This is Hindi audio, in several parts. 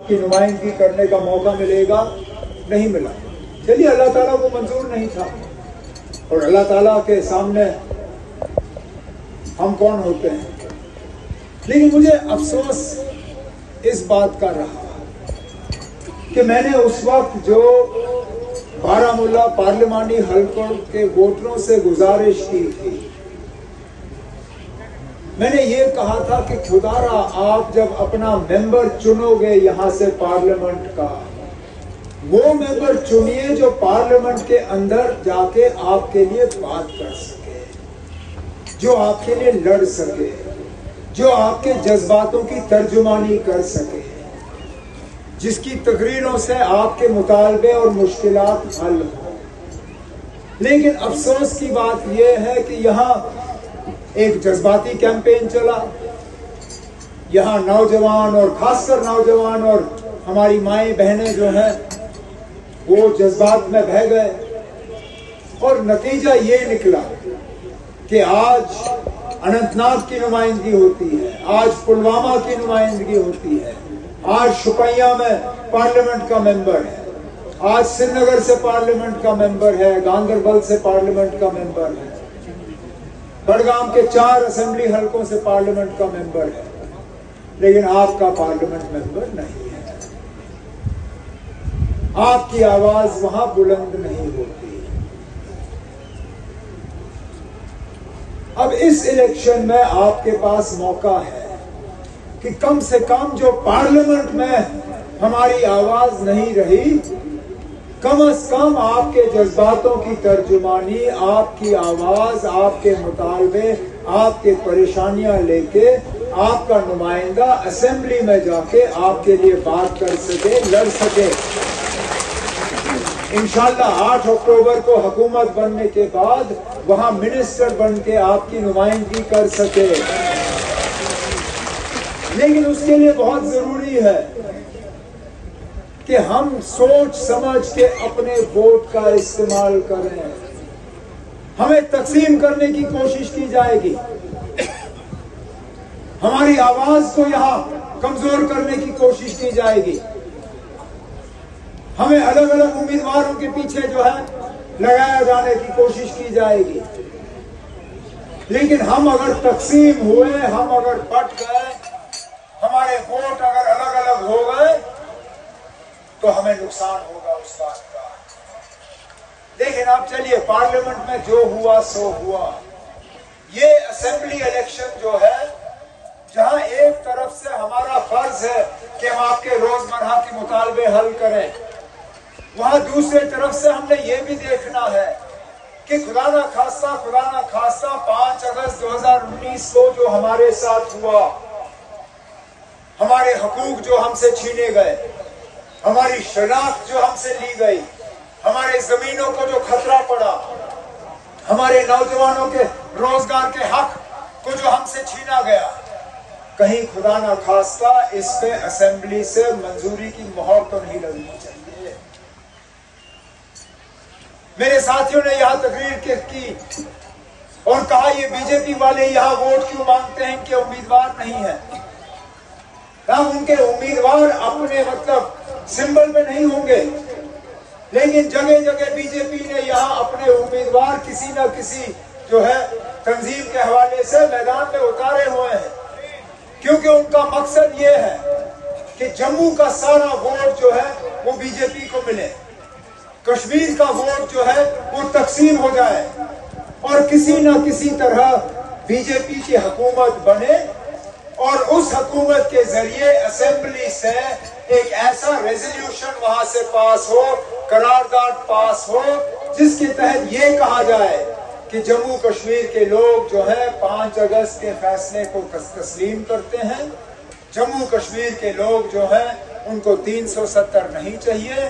की नुमाइंदगी करने का मौका मिलेगा, नहीं मिला। चलिए, अल्लाह ताला को मंजूर नहीं था, और अल्लाह ताला के सामने हम कौन होते हैं। लेकिन मुझे अफसोस इस बात का रहा कि मैंने उस वक्त जो बारामूला पार्लिमानी हलकों के वोटरों से गुजारिश की थी, मैंने ये कहा था कि खुदारा आप जब अपना मेंबर चुनोगे यहां से पार्लियामेंट का, वो मेंबर चुनिए जो पार्लियामेंट के अंदर जाके आपके लिए बात कर सके, जो आपके लिए लड़ सके, जो आपके जज्बातों की तर्जुमानी कर सके, जिसकी तकरीरों से आपके मुतालबे और मुश्किलात हल हो। लेकिन अफसोस की बात यह है कि यहाँ एक जज्बाती कैंपेन चला, यहाँ नौजवान और खासकर नौजवान और हमारी माएँ बहनें जो हैं वो जज्बात में बह गए, और नतीजा ये निकला कि आज अनंतनाग की नुमाइंदगी होती है, आज पुलवामा की नुमाइंदगी होती है, आज शुपैया में पार्लियामेंट का मेंबर है, आज श्रीनगर से पार्लियामेंट का मेंबर है, गांदरबल से पार्लियामेंट का मेंबर है, बड़गाम के 4 असेंबली हलकों से पार्लियामेंट का मेंबर है, लेकिन आपका पार्लियामेंट मेंबर नहीं है। आपकी आवाज वहां बुलंद नहीं होती। अब इस इलेक्शन में आपके पास मौका है कि कम से कम जो पार्लियामेंट में हमारी आवाज नहीं रही, कम से कम आपके जज्बातों की तर्जुमानी, आपकी आवाज, आपके मुतालबे, आपके परेशानियां लेके आपका नुमाइंदा असेंबली में जाके आपके लिए बात कर सके, लड़ सके। इंशाल्लाह 8 अक्टूबर को हुकूमत बनने के बाद वहां मिनिस्टर बन के आपकी नुमाइंदगी कर सके। लेकिन उसके लिए बहुत जरूरी है कि हम सोच समझ के अपने वोट का इस्तेमाल करें। हमें तकसीम करने की कोशिश की जाएगी, हमारी आवाज को यहां कमजोर करने की कोशिश की जाएगी, हमें अलग अलग उम्मीदवारों के पीछे जो है लगाया जाने की कोशिश की जाएगी। लेकिन हम अगर तकसीम हुए, हम अगर बट गए, हमारे वोट अगर अलग अलग हो गए, तो हमें नुकसान होगा उस बात का। लेकिन अब चलिए, पार्लियामेंट में जो हुआ सो हुआ। ये असेंबली इलेक्शन जो है, जहां एक तरफ से हमारा फर्ज है कि हम आपके रोजमर्रा के मुतालबे हल करें, वहां दूसरे तरफ से हमने ये भी देखना है कि खुदा ना खास्ता 5 अगस्त 2019 को जो हमारे साथ हुआ, हमारे हकूक जो हमसे छीने गए, हमारी शनाख्त जो हमसे ली गई, हमारे जमीनों को जो खतरा पड़ा, हमारे नौजवानों के रोजगार के हक को जो हमसे छीना गया, कहीं खुदा ना खास्ता इस पे असेंबली से मंजूरी की मोहर तो नहीं लगनी चाहिए। मेरे साथियों ने यहां तकरीर की और कहा ये बीजेपी वाले यहां वोट क्यों मांगते हैं कि उम्मीदवार नहीं है। उनके उम्मीदवार अपने मतलब सिंबल में नहीं होंगे, लेकिन जगह जगह बीजेपी ने यहां अपने उम्मीदवार किसी न किसी जो है तंजीम के हवाले से मैदान में उतारे हुए हैं, क्योंकि उनका मकसद ये है कि जम्मू का सारा वोट जो है वो बीजेपी को मिले, कश्मीर का वोट जो है वो तकसीम हो जाए और किसी न किसी तरह बीजेपी की हुकूमत बने और उस हुकूमत के जरिए असेंबली से एक ऐसा रेजोल्यूशन वहां से पास हो, करारदाद पास हो, जिसके तहत ये कहा जाए कि जम्मू कश्मीर के लोग जो है 5 अगस्त के फैसले को तस्लीम करते हैं। जम्मू कश्मीर के लोग जो है उनको 370 नहीं चाहिए,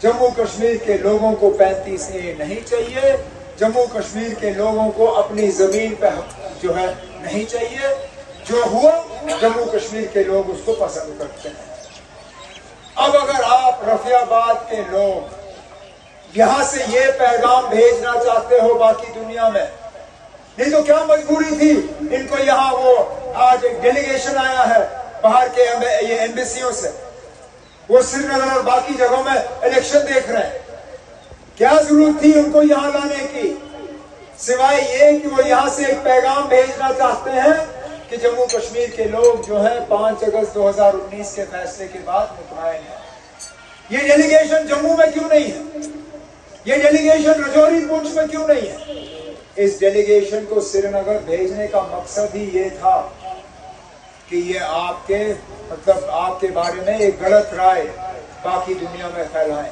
जम्मू कश्मीर के लोगों को 35A नहीं चाहिए, जम्मू कश्मीर के लोगों को अपनी जमीन पे जो है नहीं चाहिए। जो हुआ जम्मू कश्मीर के लोग उसको पसंद करते हैं। अब अगर आप रफियाबाद के लोग यहां से ये पैगाम भेजना चाहते हो बाकी दुनिया में, नहीं तो क्या मजबूरी थी इनको यहाँ वो आज एक डेलीगेशन आया है बाहर के ये एम्बेसियों से, वो श्रीनगर और बाकी जगहों में इलेक्शन देख रहे हैं। क्या जरूरत थी उनको यहां लाने की, सिवाय ये कि वो यहां से एक पैगाम भेजना चाहते हैं कि जम्मू कश्मीर के लोग जो है 5 अगस्त 2019 के फैसले के बाद मुतमईन है। ये डेलीगेशन जम्मू में क्यों नहीं है? ये डेलीगेशन राजौरी पुंछ में क्यों नहीं है? इस डेलीगेशन को श्रीनगर भेजने का मकसद ही ये था कि ये आपके बारे में एक गलत राय बाकी दुनिया में फैलाएं,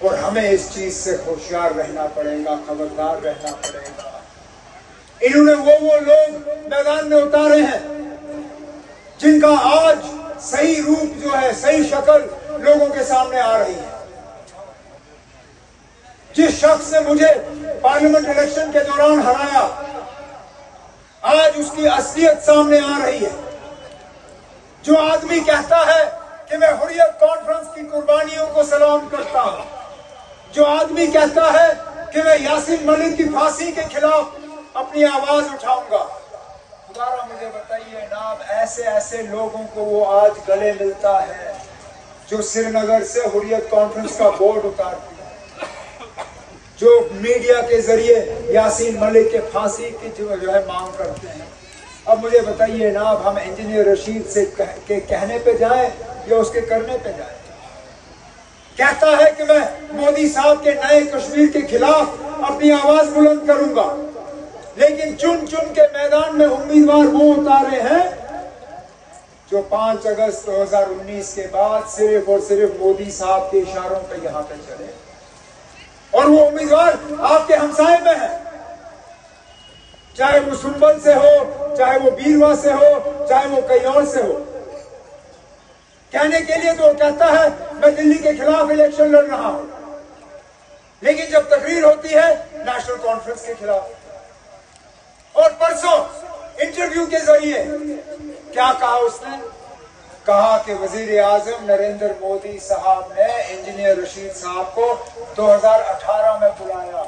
और हमें इस चीज से होशियार रहना पड़ेगा, खबरदार रहना पड़ेगा। इन्होंने वो लोग मैदान में उतारे हैं जिनका आज सही रूप जो है, सही शक्ल लोगों के सामने आ रही है। जिस शख्स ने मुझे पार्लियामेंट इलेक्शन के दौरान हराया, आज उसकी असलियत सामने आ रही है। जो आदमी कहता है कि मैं हुर्रियत कॉन्फ्रेंस की कुर्बानियों को सलाम करता हूं, जो आदमी कहता है कि मैं यासीन मलिक की फांसी के खिलाफ अपनी आवाज उठाऊंगा, खुदारा मुझे बताइए ना, ऐसे ऐसे लोगों को वो आज गले मिलता है जो श्रीनगर से हुर्रियत कॉन्फ्रेंस का बोर्ड उतारती है, जो मीडिया के जरिए यासीन मलिक के फांसी की जो है मांग करते हैं। अब मुझे बताइए ना, अब हम इंजीनियर रशीद से कहने पे जाएं या उसके करने पे जाएं? कहता है कि मैं मोदी साहब के नए कश्मीर के खिलाफ अपनी आवाज बुलंद करूंगा, लेकिन चुन चुन के मैदान में उम्मीदवार वो उतारे हैं जो 5 अगस्त 2019 के बाद सिर्फ और सिर्फ मोदी साहब के इशारों पे यहां पे चले, और वो उम्मीदवार आपके हमसाये में है, चाहे वो सुंबल से हो, चाहे वो बीरवा से हो, चाहे वो कहीं और से हो। कहने के लिए तो वो कहता है मैं दिल्ली के खिलाफ इलेक्शन लड़ रहा हूं, लेकिन जब तकरीर होती है नेशनल कॉन्फ्रेंस के खिलाफ। और परसों इंटरव्यू के जरिए क्या कहा उसने? कहा कि वजीर आजम नरेंद्र मोदी साहब ने इंजीनियर रशीद साहब को 2018 में बुलाया,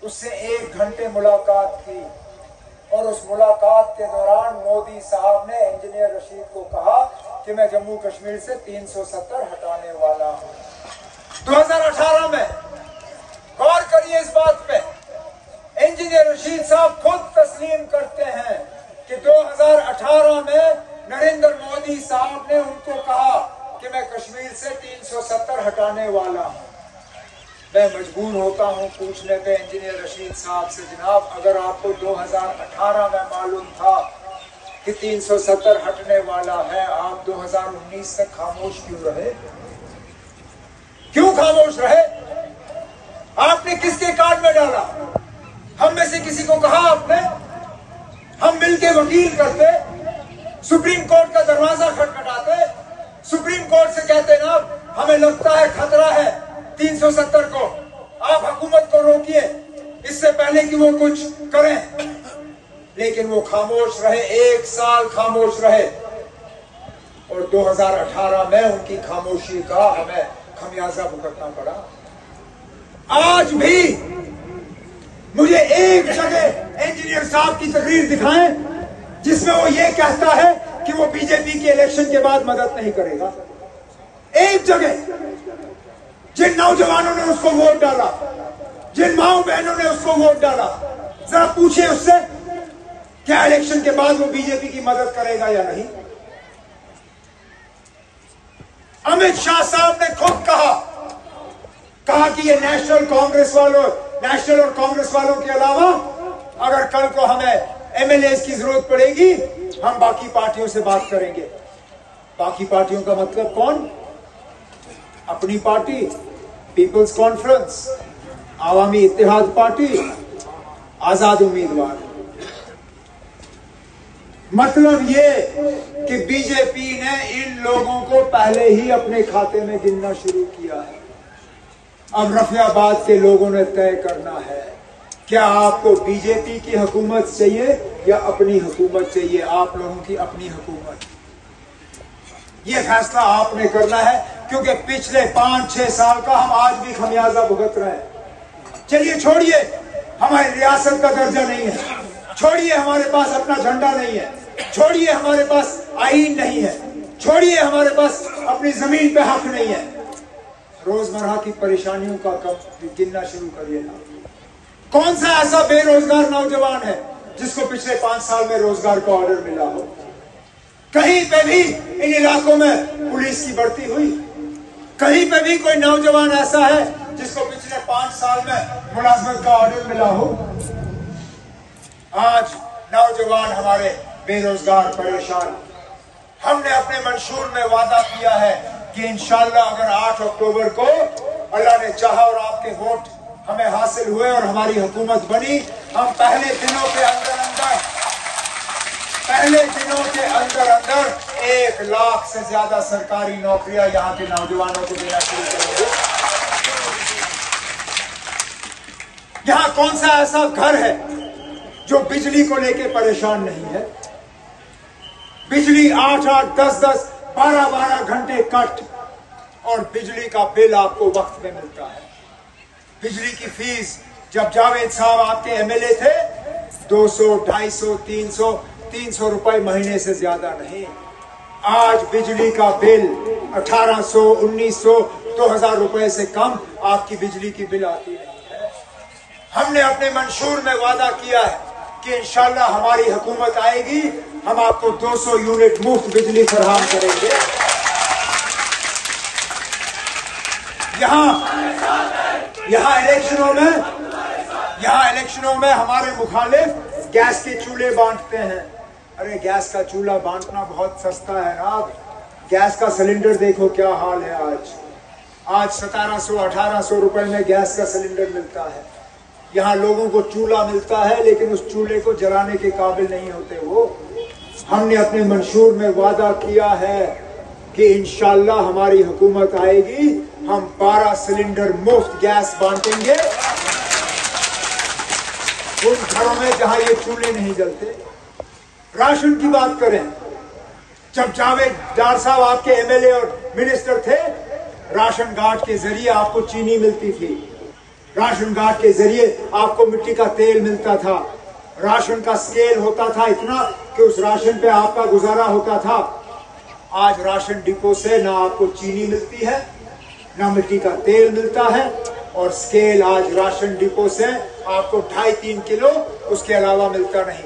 उससे 1 घंटे मुलाकात की, और उस मुलाकात के दौरान मोदी साहब ने इंजीनियर रशीद को कहा कि मैं जम्मू कश्मीर से 370 हटाने वाला हूं। 2018 में, गौर करिए इस बात पे, इंजीनियर रशीद साहब खुद तस्लीम करते हैं कि 2018 में नरेंद्र मोदी साहब ने उनको कहा कि मैं कश्मीर से 370 हटाने वाला हूं। मैं मजबूर होता हूं पूछने पे इंजीनियर रशीद साहब से, जनाब अगर आपको 2018 में मालूम था कि 370 हटने वाला है, आप 2019 तक खामोश क्यों रहे? क्यों खामोश रहे? आपने किसके कान में डाला? हम में से किसी को कहा आपने? हम मिलके वकील करते, सुप्रीम कोर्ट का दरवाजा खटखटाते, सुप्रीम कोर्ट से कहते ना हमें लगता है खतरा है 370 को, आप हुकूमत को रोकिए इससे पहले कि वो कुछ करें। लेकिन वो खामोश रहे, 1 साल खामोश रहे, और 2018 में उनकी खामोशी का हमें खमियाजा भुगतना पड़ा। आज भी मुझे एक जगह इंजीनियर साहब की तकरीर दिखाएं जिसमें वो ये कहता है कि वो बीजेपी के इलेक्शन के बाद मदद नहीं करेगा। एक जगह, जिन नौजवानों ने उसको वोट डाला, जिन माओ बहनों ने उसको वोट डाला, जरा पूछिए उससे क्या इलेक्शन के बाद वो बीजेपी की मदद करेगा या नहीं? अमित शाह साहब ने खुद कहा कि ये नेशनल और कांग्रेस वालों के अलावा अगर कल को हमें एमएलए की जरूरत पड़ेगी, हम बाकी पार्टियों से बात करेंगे। बाकी पार्टियों का मतलब कौन? Apni party, People's Conference, Awami Ittehad party, आजाद उम्मीदवार। मतलब ये कि बीजेपी ने इन लोगों को पहले ही अपने खाते में गिनना शुरू किया है। अब रफियाबाद के लोगों ने तय करना है, क्या आपको बीजेपी की हुकूमत चाहिए या अपनी हुकूमत चाहिए? आप लोगों की अपनी हुकूमत। ये फैसला आपने करना है, क्योंकि पिछले 5-6 साल का हम आज भी खमियाजा भुगत रहे हैं। चलिए छोड़िए हमारी रियासत का दर्जा नहीं है, छोड़िए हमारे पास अपना झंडा नहीं है, छोड़िए हमारे पास आईन नहीं है, छोड़िए, हमारे पास अपनी जमीन पे हक नहीं है। रोजमर्रा की परेशानियों का कम गिनना शुरू करिए ना। कौन सा ऐसा बेरोजगार नौजवान है जिसको पिछले 5 साल में रोजगार का ऑर्डर मिला हो? कहीं पे भी इन इलाकों में पुलिस की भर्ती हुई? कहीं पे भी कोई नौजवान ऐसा है जिसको पिछले 5 साल में मुलाजमत का ऑर्डर मिला हो? आज नौजवान हमारे बेरोजगार परेशान। हमने अपने मंशूर में वादा किया है कि इंशाअल्लाह अगर 8 अक्टूबर को अल्लाह ने चाहा और आपके वोट हमें हासिल हुए और हमारी हुकूमत बनी, हम पहले दिनों के अंदर 1 लाख से ज्यादा सरकारी नौकरियां यहाँ के नौजवानों को देना शुरू करेंगे। यहाँ कौन सा ऐसा घर है जो बिजली को लेके परेशान नहीं है? बिजली 8-8, 10-10, 12-12 घंटे कट और बिजली का बिल आपको वक्त में मिलता है। बिजली की फीस जब जावेद साहब आपके एमएलए थे 200, 250, 300 रुपए महीने से ज्यादा नहीं। आज बिजली का बिल 1800, 1900, 2000 रुपए से कम आपकी बिजली की बिल आती नहीं है। हमने अपने मंशूर में वादा किया है कि इंशाअल्लाह हमारी हुकूमत आएगी, हम आपको 200 यूनिट मुफ्त बिजली फराहम करेंगे। यहाँ इलेक्शनों में हमारे मुखालिफ गैस के चूल्हे बांटते हैं। अरे गैस का चूल्हा बांटना बहुत सस्ता है ना। गैस का सिलेंडर देखो क्या हाल है। आज 1700, 1800 रुपए में गैस का सिलेंडर मिलता है। यहाँ लोगों को चूल्हा मिलता है लेकिन उस चूल्हे को जलाने के काबिल नहीं होते वो। हमने अपने मंशूर में वादा किया है कि इंशाअल्लाह हमारी हुकूमत आएगी, हम 12 सिलेंडर मुफ्त गैस बांटेंगे उन घरों में जहां ये चूल्हे नहीं जलते। राशन की बात करें, जब जावेद डार साहब आपके एमएलए और मिनिस्टर थे, राशन कार्ड के जरिए आपको चीनी मिलती थी, राशन कार्ड के जरिए आपको मिट्टी का तेल मिलता था, राशन का स्केल होता था इतना कि उस राशन पे आपका गुजारा होता था। आज राशन डिपो से ना आपको चीनी मिलती है, ना मिट्टी का तेल मिलता है, और स्केल आज राशन डिपो से आपको 2.5-3 किलो, उसके अलावा मिलता नहीं।